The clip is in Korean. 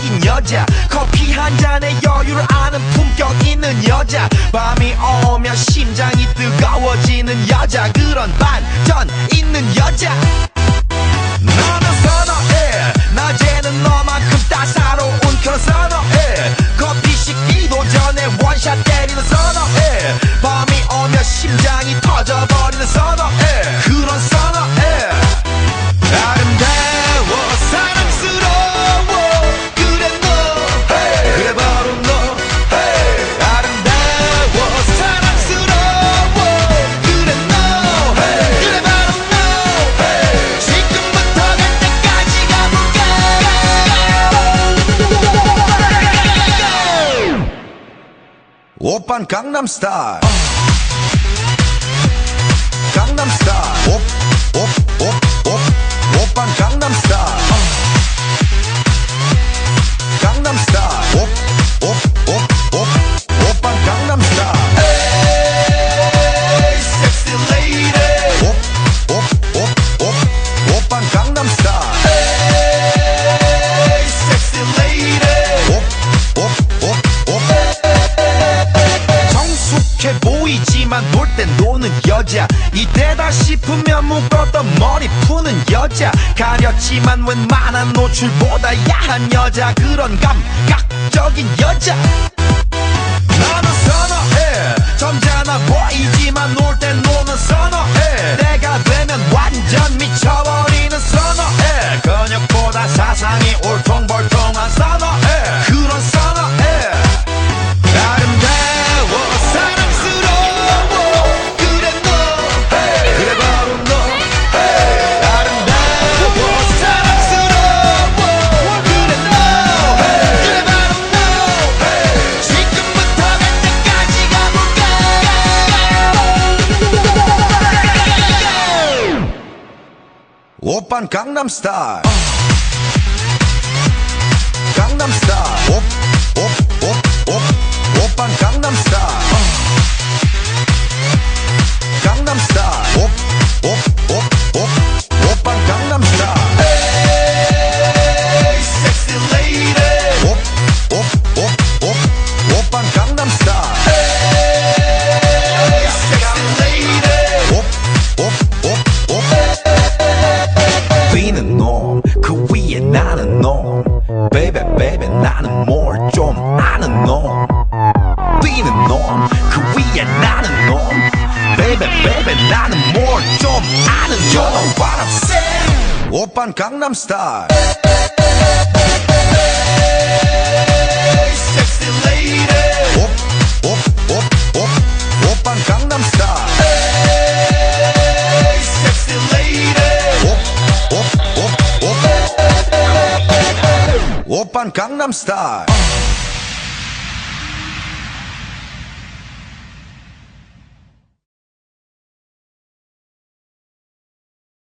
매력적인 여자 커피 한 잔에 여유를 아는 품격 있는 여자 밤이 오면 심장이 뜨거워지는 여자 그런 반전 있는 여자 너는 선호해 낮에는 너만큼 따사로운 그런 선호해 커피 식기도 전에 원샷 때리는 선호해 밤이 오면 심장이 터져버리는 선호해 그런 선호해 아름다워 사랑스러워 그래 너 hey. 그래 바로 너 hey. 아름다워 사랑스러워 그래 너 hey. 그래 바로 너 hey. 지금부터 갈 때까지 가볼까 오빤 강남스타일 강남스타일 오빤 강남스타일 강남스타일 오빤 강남스타일 에이 섹시 레이디 오빤 강남스타일 에이 섹시 레이디 성숙해 보이지만 놀 땐 노는 여자 이때다 싶으면 묶었던 머리 푸는 여자 가렸지만 웬만한 노출보다 야한 여자 그런 감각적인 여자 나는 선호해 점잖아 보이지만 놀 땐 노는 선호해 내가 되면 완전 미쳐버리는 선호해 근육보다 사상이 울퉁불퉁한 선호해 그런 선호해 아름다워 사랑스러워 그래 너 hey. 그래 바로 너 hey. 아름다워 사랑스러워 그래 너 hey. 그래 바로 너 hey. 지금부터 갈 때까지 가볼까 오빤 강남스타일 강남스타일 오빤 강남스타일 강남스타일 오빤 강남스타일 에이 섹시 레이디 오빤 강남스타일 에이 섹시 레이디 뛰는 놈 그 위에 나는 놈 Baby baby 나는 뭘 좀 아는 놈 뛰는 놈 그 위에 나는 놈 Baby baby 나는 뭘 좀 아는 놈 You know what I'm saying 오빤 강남스타일 Sexy lady 오빤 강남스타일 Sexy lady 오빤 강남스타일